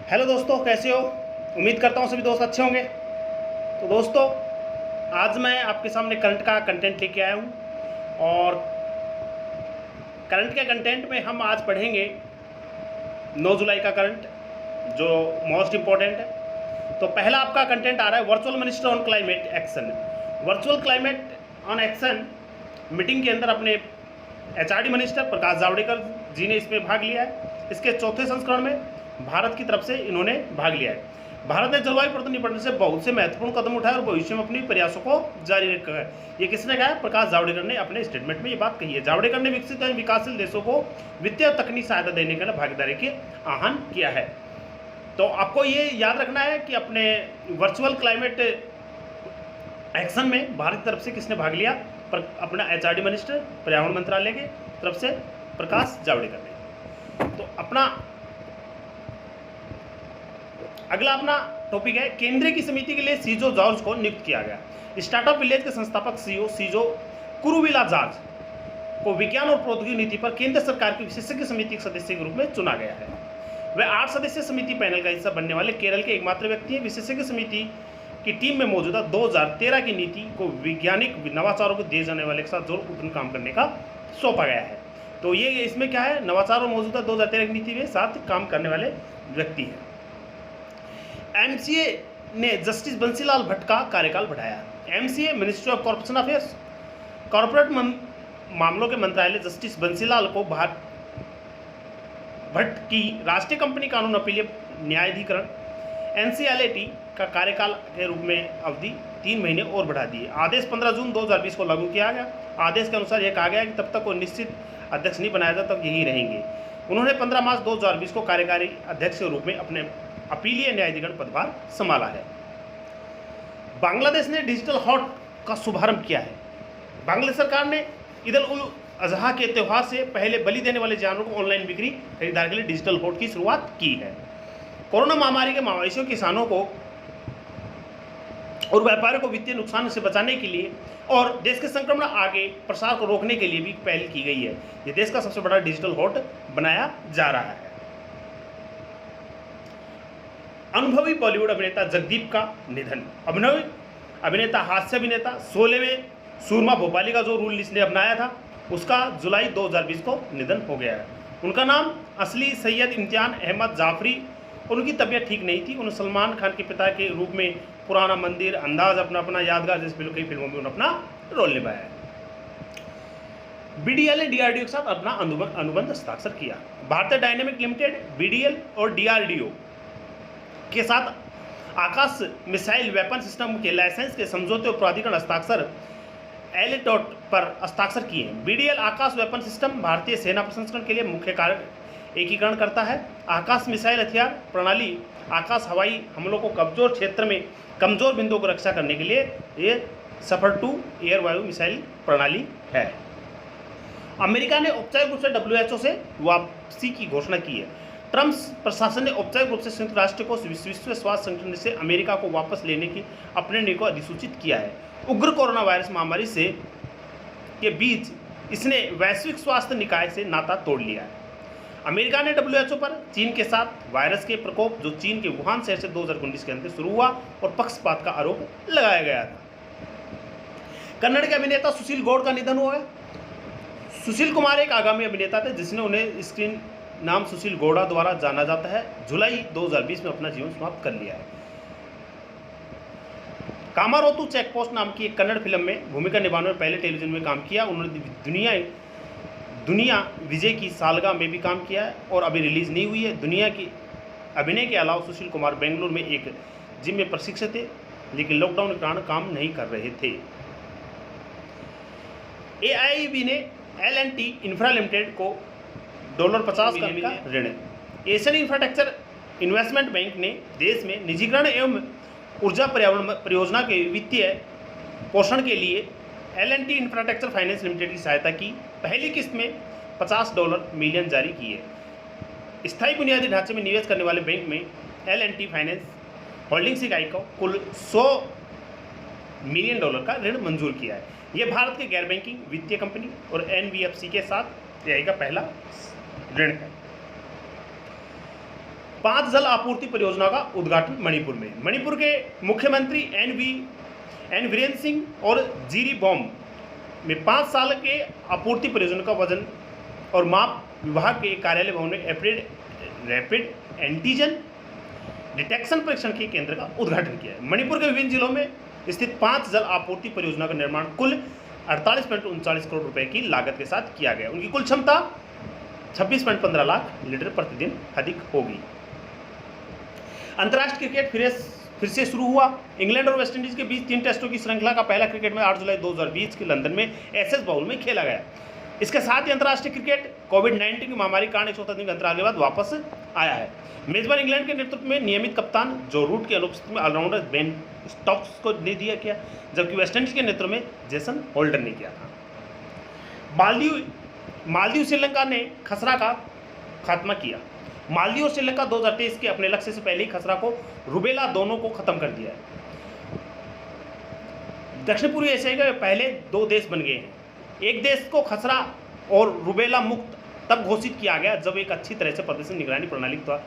Hello दोस्तों, कैसे हो? उम्मीद करता हूँ सभी दोस्त अच्छे होंगे। तो दोस्तों, आज मैं आपके सामने करंट का कंटेंट लेके आया हूँ और करंट के कंटेंट में हम आज पढ़ेंगे 9 जुलाई का करंट, जो मोस्ट इम्पोर्टेंट है। तो पहला आपका कंटेंट आ रहा है virtual minister on climate action. Virtual climate on action meeting के अंदर अपने एचआरडी मिनिस्टर प्रकाश जावड़ेकर जी ने इसमें भाग लिया है। इसके चौथे संस्करण में भारत की तरफ से इन्होंने भाग लिया है। भारत ने जलवायु परिवर्तन निपटने से बहुत से महत्वपूर्ण कदम उठाए और भविष्य में अपने प्रयासों को जारी रखा है। ये किसने कहा है? प्रकाश जावड़ेकर ने अपने स्टेटमेंट में ये बात कही है। जावड़ेकर ने विकसित एवं विकासशील देशों को वित्तीय और तकनीकी सहायता देने के लिए भागीदारी के आह्वान किया है। तो आपको ये याद रखना है कि अपने वर्चुअल क्लाइमेट एक्शन में भारत की तरफ से किसने भाग लिया? अपना एचआरडी मिनिस्टर पर्यावरण मंत्रालय के तरफ से प्रकाश जावड़ेकर ने। तो अपना अगला अपना टॉपिक है केंद्र की समिति के लिए सीजो जॉर्ज को नियुक्त किया गया। स्टार्टअप विलेज के संस्थापक सीजो कुरुविला जॉर्ज को विज्ञान और प्रौद्योगिकी नीति पर केंद्र सरकार की विशेषज्ञ समिति के सदस्य के रूप में चुना गया है। वह 8 सदस्यीय समिति पैनल का हिस्सा बनने वाले केरल के एकमात्र व्यक्ति हैं। विशेषज्ञ समिति की टीम में मौजूदा 2013 की नीति को वैज्ञानिक नवाचारों को दिए जाने वाले के साथ जोड़पूर्ण काम करने का सौंपा गया है। तो ये इसमें क्या है? नवाचार और मौजूदा 2013 की नीति के साथ काम करने वाले व्यक्ति हैं। एमसीए ने जस्टिस बंसीलाल भट्ट का कार्यकाल बढ़ाया। MCA ministry of corporation affairs corporate मामलों के मंत्रालय जस्टिस बंसीलाल को भट्ट की राष्ट्रीय कंपनी कानून अपीलीय न्यायाधिकरण एनसीएलएटी का कार्यकाल के रूप में अवधि 3 महीने और बढ़ा दी। आदेश 15 जून 2020 को लागू किया गया। आदेश के अनुसार यह कहा गया कि तब तक कोई निश्चित अध्यक्ष नहीं बनाया जाता, तब यही रहेंगे। उन्होंने 15 मार्च 2020 को कार्यकारी अध्यक्ष के रूप में अपने अपीलीय न्यायाधिकरण पदभार संभाला है। बांग्लादेश ने डिजिटल हॉट का शुभारंभ किया है। बांग्लादेश सरकार ने ईद उल अजहा के त्यौहार से पहले बलि देने वाले जानवरों को ऑनलाइन बिक्री खरीदारी के लिए डिजिटल हॉट की शुरुआत की है। कोरोना महामारी के मवेशियों किसानों को और व्यापारियों को वित्तीय नुकसान से बचाने के लिए और देश के संक्रमण आगे प्रसार को रोकने के लिए भी पहल की गई है। ये देश का सबसे बड़ा डिजिटल हॉट बनाया जा रहा है। अनुभवी बॉलीवुड अभिनेता जगदीप का निधन। अभिनवी अभिनेता, हास्य अभिनेता, शोले में सूरमा भोपाली का जो रोल इसने अपनाया था, उसका जुलाई 2020 को निधन हो गया है। उनका नाम असली सैयद इम्तियान अहमद जाफरी। उनकी तबीयत ठीक नहीं थी। उन्होंने सलमान खान के पिता के रूप में पुराना मंदिर, अंदाज, अपना यादगार जैसे कई फिल्मों में उन्होंने अपना रोल निभाया है। बीडीएल ने डीआरडीओ के साथ अपना अनुबंध हस्ताक्षर किया। भारतीय डायनेमिक लिमिटेड बीडीएल और डीआरडीओ के साथ आकाश मिसाइल वेपन सिस्टम के लाइसेंस के समझौते और प्राधिकरण हस्ताक्षर एलडॉट पर हस्ताक्षर किए। बीडीएल आकाश वेपन सिस्टम भारतीय सेना प्रसंस्करण के लिए मुख्य कार्य एकीकरण करता है। आकाश मिसाइल हथियार प्रणाली आकाश हवाई हमलों को कमजोर क्षेत्र में कमजोर बिंदुओं को रक्षा करने के लिए ये सफर टू एयर वायु मिसाइल प्रणाली है। अमेरिका ने औपचारिक रूप से डब्ल्यूएचओ से वापसी की घोषणा की है। ट्रंप प्रशासन ने औपचारिक रूप से संयुक्त राष्ट्र को विश्व स्वास्थ्य संगठन से अमेरिका को वापस लेने की अपने निर्णय को अधिसूचित किया है। उग्र कोरोना वायरस महामारी से के बीच इसने वैश्विक स्वास्थ्य निकाय से नाता तोड़ लिया है। अमेरिका ने डब्ल्यूएचओ पर चीन के साथ वायरस के प्रकोप जो चीन के वुहान शहर से 2019 के अंत में शुरू हुआ और पक्षपात का आरोप लगाया गया था। कन्नड़ के अभिनेता सुशील गौड़ का निधन हुआ है। सुशील कुमार एक आगामी अभिनेता थे जिसने उन्हें स्क्रीन नाम सुशील गौड़ा द्वारा जाना जाता है। जुलाई 2020 में अपना जीवन समाप्त कर लिया है। कामारोतु चेकपोस्ट नाम की एक कन्नड़ फिल्म में भूमिका निभाने में पहले टेलीविजन में काम किया। उन्होंने दुनिया विजय की सालगा में भी काम किया है और अभी रिलीज नहीं हुई है। दुनिया की अभिनय के अलावा सुशील कुमार बेंगलुरु में एक जिम में प्रशिक्षक थे, लेकिन लॉकडाउन के कारण काम नहीं कर रहे थे। AIIB ने L&T इंफ्रा लिमिटेड को $50 का ऋण। एशियन इंफ्रास्ट्रक्चर इन्वेस्टमेंट बैंक ने देश में निजीकरण एवं ऊर्जा पर्यावरण परियोजना के वित्तीय पोषण के लिए L&T इंफ्रास्ट्रक्चर फाइनेंस लिमिटेड की सहायता की। पहली किस्त में $50 मिलियन जारी की है। स्थायी बुनियादी ढांचे में निवेश करने वाले बैंक में L&T फाइनेंस होल्डिंग्स इकाई को कुल $100 मिलियन का ऋण मंजूर किया है। यह भारत के गैर बैंकिंग वित्तीय कंपनी और NBFC के साथ एआई का पहला ऋण है। 5 जल आपूर्ति परियोजना का उद्घाटन मणिपुर में। मणिपुर के मुख्यमंत्री एन वीरेंद्र सिंह और जीरीबॉम में 5 साल के आपूर्ति परियोजना का वजन और माप विभाग के कार्यालय भवन में रैपिड एंटीजन डिटेक्शन परीक्षण के केंद्र का उद्घाटन किया है। मणिपुर के विभिन्न जिलों में स्थित 5 जल आपूर्ति परियोजना का निर्माण कुल 48.39 करोड़ रुपए की लागत के साथ किया गया। उनकी कुल क्षमता 26.15 लाख लीटर प्रतिदिन अधिक होगी। अंतर्राष्ट्रीय क्रिकेट फिर से शुरू हुआ। इंग्लैंड और वेस्टइंडीज के बीच 3 टेस्टों की श्रृंखला का पहला क्रिकेट मैच 8 जुलाई 2020 के लंदन में एसएस बाउल में खेला गया। इसके साथ ही अंतर्राष्ट्रीय क्रिकेट कोविड-19 की महामारी के कारण 107 दिन के अंतराल के बाद वापस आया है। मेजबान इंग्लैंड के नेतृत्व में नियमित कप्तान जो रूट की अनुपस्थिति में ऑलराउंडर बेन स्टोक्स को दे दिया गया, जबकि वेस्टइंडीज के नेतृत्व में जेसन होल्डर ने किया था। मालदीव श्रीलंका ने खसरा का खात्मा किया। मालदीव और श्रीलंका 2023 के अपने लक्ष्य से पहले ही खसरा को रुबेला दोनों को खत्म कर दिया है। दक्षिण पूर्वी एशिया के पहले 2 देश बन गए हैं। एक देश को खसरा और रुबेला मुक्त तब घोषित किया गया जब एक अच्छी तरह से प्रदर्शन निगरानी प्रणाली द्वारा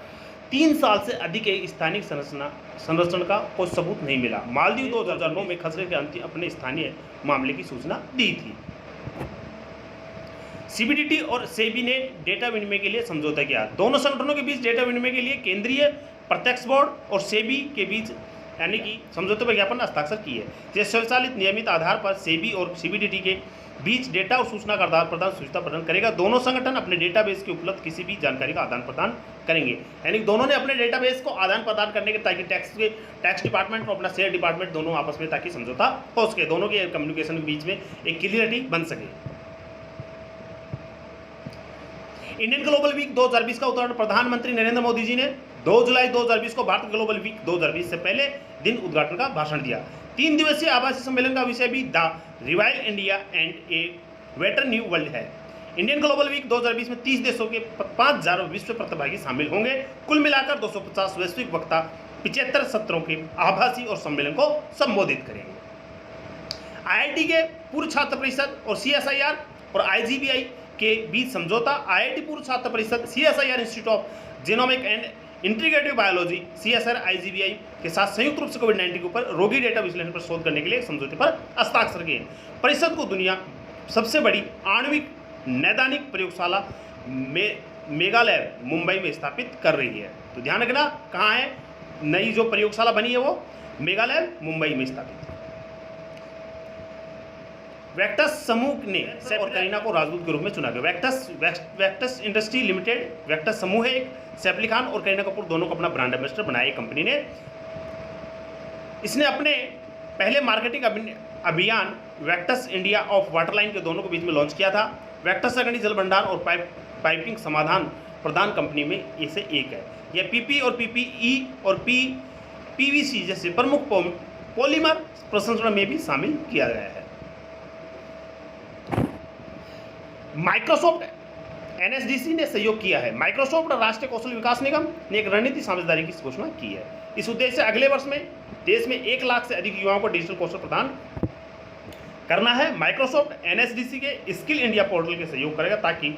3 साल से अधिक स्थानीय संरक्षण का कोई सबूत नहीं मिला। मालदीव 2009 में खसरे के अपने स्थानीय मामले की सूचना दी थी। सीबीडीटी और सेबी ने डेटा विनिमय के लिए समझौता किया। दोनों संगठनों के बीच डेटा विनिमय के लिए केंद्रीय प्रत्यक्ष बोर्ड और सेबी के बीच यानी कि समझौते पर ज्ञापन हस्ताक्षर किए। यह स्वचालित नियमित आधार पर सेबी और सीबीडीटी के बीच डेटा और सूचना का आदान प्रदान सुविधा प्रदान करेगा। दोनों संगठन अपने डेटाबेस के उपलब्ध किसी भी जानकारी का आदान प्रदान करेंगे। यानी दोनों ने अपने डेटाबेस को आदान प्रदान करने के ताकि टैक्स डिपार्टमेंट और अपना शेयर डिपार्टमेंट दोनों आपस में ताकि समझौता हो सके, दोनों के कम्युनिकेशन के बीच में एक क्लियरिटी बन सके। इंडियन ग्लोबल वीक 2020 का उद्घाटन प्रधानमंत्री नरेंद्र मोदी जी ने 2 जुलाई 2020 को भारत ग्लोबल वीक 2020 से पहले दिन उद्घाटन का भाषण दिया। 3 दिवसीय आभासी सम्मेलन का विषय भी the revive India and a better new world है। इंडियन ग्लोबल वीक 2020 में 30 देशों के 5000 विश्व प्रतिभागी शामिल होंगे। कुल मिलाकर 250 वैश्विक वक्ता 75 सत्रों के आभासी और सम्मेलन को संबोधित करेंगे। आईआईटी के पूर्व छात्र परिषद और CSIR और IGBI के बीच समझौता। आईआईटी पूर्व छात्र परिषद CSIR institute of genomic and integrative biology CSIR IGBI के साथ संयुक्त रूप से कोविड-19 के ऊपर रोगी डेटा विश्लेषण पर शोध करने के लिए समझौते पर हस्ताक्षर किए। परिषद को दुनिया सबसे बड़ी आणविक नैदानिक प्रयोगशाला मेगालैब मुंबई में स्थापित कर रही है। तो ध्यान रखना कहाँ है नई जो प्रयोगशाला बनी है, वो मेगालैब मुंबई में स्थापित। वेक्टस समूह ने सैफ और करीना को राजदूत के रूप में चुना गया। वेक्टस इंडस्ट्री लिमिटेड वेक्टस समूह है। सैफ अली खान और करीना कपूर दोनों को अपना ब्रांड एम्बेसडर बनाया कंपनी ने। इसने अपने पहले मार्केटिंग अभियान वेक्टस इंडिया ऑफ वाटरलाइन के दोनों के बीच में लॉन्च किया था। वेक्टस अग्रणी जल भंडार और पाइपिंग समाधान प्रदान कंपनी में इसे एक है। यह PP और PPE और PVC जैसे प्रमुख पॉलीमर प्रसंस्करण में भी शामिल किया गया है। माइक्रोसॉफ्ट NSDC ने सहयोग किया है। माइक्रोसॉफ्ट राष्ट्रीय कौशल विकास निगम ने एक रणनीति साझेदारी की घोषणा की है। इस उद्देश्य से अगले वर्ष में देश में 1 लाख से अधिक युवाओं को डिजिटल कौशल प्रदान करना है। माइक्रोसॉफ्ट NSDC के स्किल इंडिया पोर्टल के सहयोग करेगा ताकि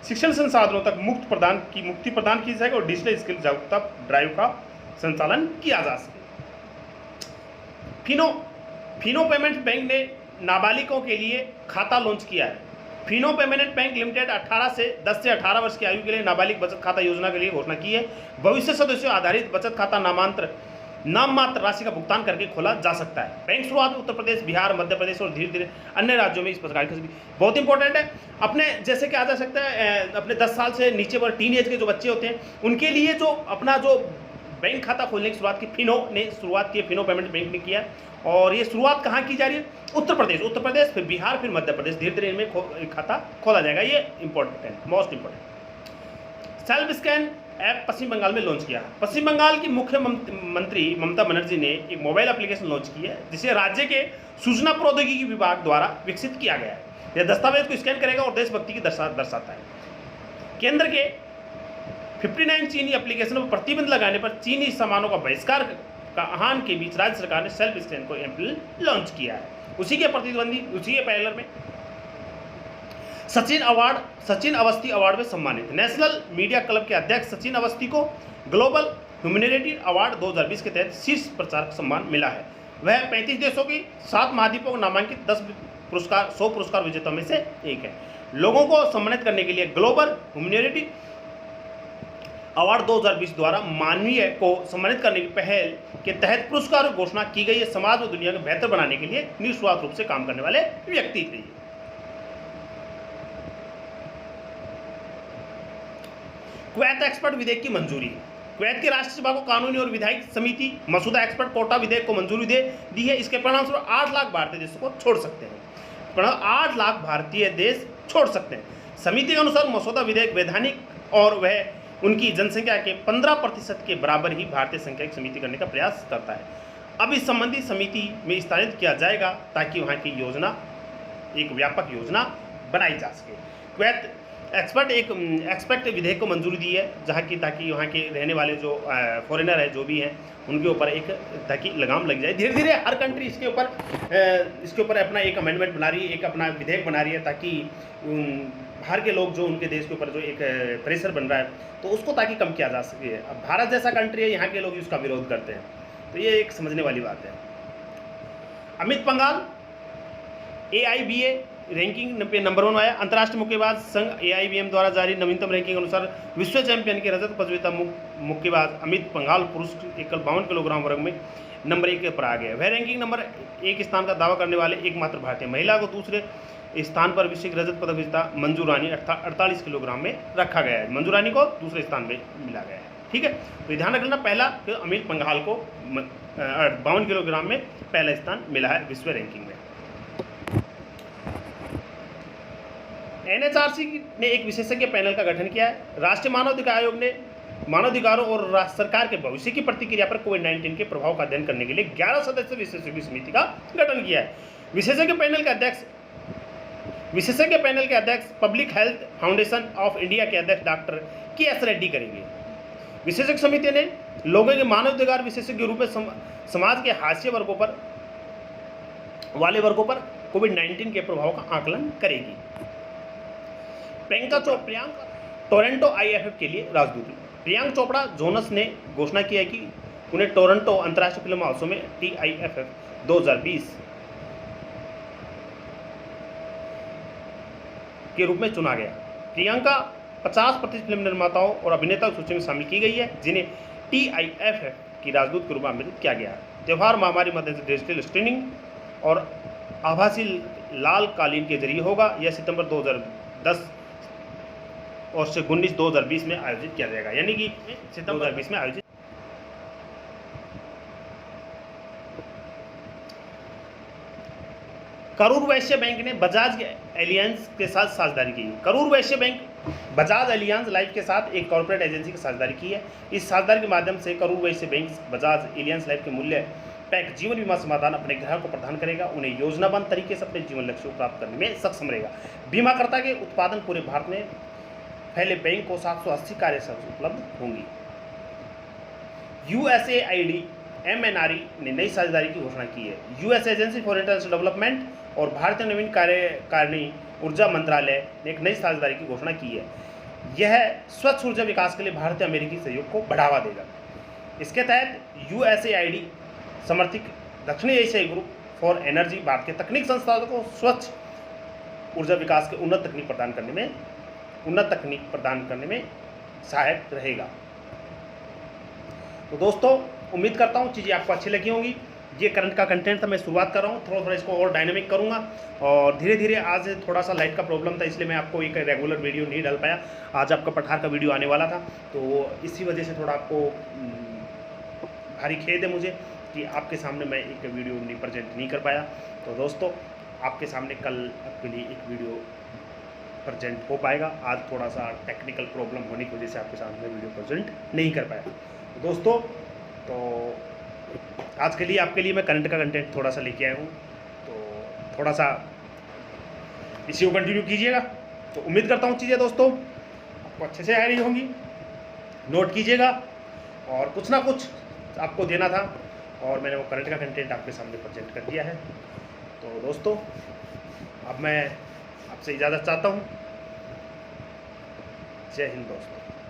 शिक्षण संसाधनों तक मुक्ति प्रदान की जाएगी और डिजिटल स्किल जागरूकता ड्राइव का संचालन किया जा सके। फिनो पेमेंट्स बैंक ने नाबालिगों के लिए खाता लॉन्च किया है। फिनो पेमेंट बैंक लिमिटेड 10 से 18 वर्ष की आयु के लिए नाबालिग बचत खाता योजना के लिए घोषणा की है। भविष्य सदस्यों आधारित बचत खाता नाम मात्र राशि का भुगतान करके खोला जा सकता है। बैंक शुरुआत में उत्तर प्रदेश, बिहार, मध्य प्रदेश और धीरे धीरे अन्य राज्यों में इस प्रकार की बहुत इंपॉर्टेंट है। अपने जैसे कि आ जा सकता है अपने 10 साल से नीचे पर टीन एज के जो बच्चे होते हैं उनके लिए जो अपना जो बैंक खाता खोलने की शुरुआत की फिनो ने शुरुआत की, फिनो पेमेंट बैंक ने किया। और ये शुरुआत कहाँ की जा रही है? उत्तर प्रदेश, फिर बिहार, फिर मध्य प्रदेश। धीरे धीरे इनमें खाता खोला जाएगा। ये इंपॉर्टेंट है, most important. Self scan app Paschim Bengal में लॉन्च किया। पश्चिम बंगाल की मुख्यमंत्री ममता बनर्जी ने एक मोबाइल एप्लीकेशन लॉन्च की है जिसे राज्य के सूचना प्रौद्योगिकी विभाग द्वारा विकसित किया गया है। यह दस्तावेज को स्कैन करेगा और देशभक्ति की दर्शाता है। केंद्र के 59 चीनी एप्लीकेशन पर प्रतिबंध लगाने पर चीनी सामानों का बहिष्कार का आह्वान के बीच राज्य सरकार ने सेल्फ स्कैन को लॉन्च किया है। उसी के पहलर में सचिन अवस्थी अवार्ड में सम्मानित। नेशनल मीडिया क्लब के अध्यक्ष सचिन अवस्थी को ग्लोबल ह्यूमैनिटी अवार्ड 2020 के तहत शीर्ष प्रचारक सम्मान मिला है। वह 35 देशों की 7 महाद्वीपों को नामांकित 100 पुरस्कार विजेताओं में से एक है। लोगों को सम्मानित करने के लिए ग्लोबल ह्यूमैनिटी अवार्ड 2020 द्वारा मानवीय को सम्मानित करने की पहल के तहत पुरस्कार की घोषणा की गई है। समाज और दुनिया को बेहतर बनाने के लिए निस्वार्थ रूप से काम करने वाले व्यक्ति थे। कुवैत एक्सपर्ट विधेयक की मंजूरी। कुवैत की राष्ट्रसभा को कानूनी और विधायी समिति मसूदा एक्सपर्ट कोटा विधेयक को मंजूरी दे दी है। इसके परिणामस्वरूप 8 लाख भारतीय देशों को छोड़ सकते हैं। 8 लाख भारतीय देश छोड़ सकते हैं। समिति के अनुसार मसूदा विधेयक वैधानिक और वह उनकी जनसंख्या के 15% के बराबर ही भारतीय संख्या की समिति करने का प्रयास करता है। अब इस संबंधी समिति में स्थानांतरित किया जाएगा ताकि वहाँ की योजना एक व्यापक योजना बनाई जा सके। कुवैत एक्सपर्ट विधेयक को मंजूरी दी है जहाँ की ताकि वहाँ के रहने वाले जो फॉरेनर है जो भी हैं उनके ऊपर एक ताकि लगाम लग जाए। धीरे धीरे हर कंट्री इसके ऊपर अपना एक अमेंडमेंट बना रही है, एक अपना विधेयक बना रही है ताकि बाहर के लोग जो उनके देश के ऊपर जो एक प्रेशर बन रहा है तो उसको ताकि कम किया जा सके। अब भारत जैसा कंट्री है, यहाँ के लोग उसका विरोध करते हैं, तो ये एक समझने वाली बात है। अमित पंघाल AIBA रैंकिंग पे नंबर 1 आया। अंतर्राष्ट्रीय मुक्केबाज संघ AIBM द्वारा जारी नवीनतम रैंकिंग के अनुसार विश्व चैंपियन के रजत पदक विजेता मुक्केबाज अमित पंघाल पुरुष एकल 52 किलोग्राम वर्ग में नंबर 1 पर आ गया। वह रैंकिंग नंबर 1 स्थान का दावा करने वाले एकमात्र भारतीय महिला को दूसरे स्थान पर विश्व की रजत पदक विजेता मंजू रानी 48 किलोग्राम में रखा गया है। मंजू रानी को दूसरे स्थान में मिला गया है। ठीक है, तो ध्यान रखना, पहला अमित पंघाल को 52 किलोग्राम में पहला स्थान मिला है विश्व रैंकिंग में। NHRC ने एक विशेषज्ञ पैनल का गठन किया है। राष्ट्रीय मानवाधिकार आयोग ने मानवाधिकारों और सरकार के भविष्य की प्रतिक्रिया पर कोविड-19 के प्रभाव का अध्ययन करने के लिए 11 सदस्यीय विशेषज्ञ समिति का गठन किया है। विशेषज्ञ पैनल के अध्यक्ष public health foundation of India के अध्यक्ष डॉक्टर KS रेड्डी करेंगे। विशेषज्ञ समिति ने लोगों के मानवाधिकार विशेषज्ञ के रूप में समाज के हाशिए वर्गों पर कोविड-19 के प्रभाव का आकलन करेगी। प्रियंका टोरंटो IFF के लिए राजदूत। प्रियंका चोपड़ा जोनस ने घोषणा की है कि उन्हें टोरंटो अंतर्राष्ट्रीय फिल्म महोत्सव में TIFF 2020 के रूप में चुना गया। प्रियंका 50% फिल्म निर्माताओं और अभिनेताओं की सूची में शामिल की गई है जिन्हें TIFF की राजदूत के रूप में आमंत्रित किया गया है। त्यौहार महामारी मध्य डिजिटल स्क्रीनिंग और आभासी लाल कालीन के जरिए होगा। यह सितंबर 2010 और से 19 2020 में आयोजित किया जाएगा, यानी कि सितंबर 2020 में आयोजित। करूर वैश्य बैंक ने बजाज एलियंस के साथ साझेदारी की। Karur Vysya bank Bajaj aliens life के साथ एक कॉर्पोरेट एजेंसी की साझेदारी की है। इस साझेदारी के माध्यम से Karur Vysya bank Bajaj aliens life के मूल्य पैक जीवन बीमा समाधान अपने ग्राहक को प्रदान करेगा। उन्हें योजनाबद्ध तरीके से अपने जीवन लक्ष्य को प्राप्त करने में सक्षम रहेगा। बीमाकर्ता के उत्पादन पूरे भारत में फैले बैंक को 780 कार्यस्थल उपलब्ध होंगी। USAID MNRE ने नई साझेदारी की घोषणा की है। US agency for international development और भारतीय नवीन कार्यकारिणी ऊर्जा मंत्रालय ने एक नई साझेदारी की घोषणा की है। यह स्वच्छ ऊर्जा विकास के लिए भारतीय अमेरिकी सहयोग को बढ़ावा देगा। इसके तहत USAID समर्थित दक्षिण एशियाई ग्रुप फॉर एनर्जी भारत के तकनीक संस्थानों को स्वच्छ ऊर्जा विकास के उन्नत तकनीक प्रदान करने में सहायक रहेगा। तो दोस्तों, उम्मीद करता हूँ चीज़ें आपको अच्छी लगी होंगी। ये करंट का कंटेंट था, मैं शुरुआत कर रहा हूँ, थोड़ा इसको और डायनामिक करूँगा और धीरे धीरे। आज थोड़ा सा लाइट का प्रॉब्लम था, इसलिए मैं आपको एक रेगुलर वीडियो नहीं डाल पाया। आज आपका पठार का वीडियो आने वाला था, तो इसी वजह से थोड़ा आपको भारी खेद है मुझे कि आपके सामने मैं एक वीडियो नहीं प्रेजेंट नहीं कर पाया। तो दोस्तों, आपके सामने कल आपके लिए एक वीडियो प्रेजेंट हो पाएगा। आज थोड़ा सा टेक्निकल प्रॉब्लम होने की वजह से आपके सामने वीडियो प्रेजेंट नहीं कर पाया। तो दोस्तों, तो आज के लिए आपके लिए मैं करंट का कंटेंट थोड़ा सा लेके आया हूँ, तो थोड़ा सा इसी को कंटिन्यू कीजिएगा। तो उम्मीद करता हूँ चीज़ें दोस्तों आपको अच्छे से आ रही होंगी। नोट कीजिएगा और कुछ ना कुछ आपको देना था और मैंने वो करंट का कंटेंट आपके सामने प्रेजेंट कर दिया है। तो दोस्तों, अब मैं आपसे इजाज़त चाहता हूँ। जय हिंद दोस्तों।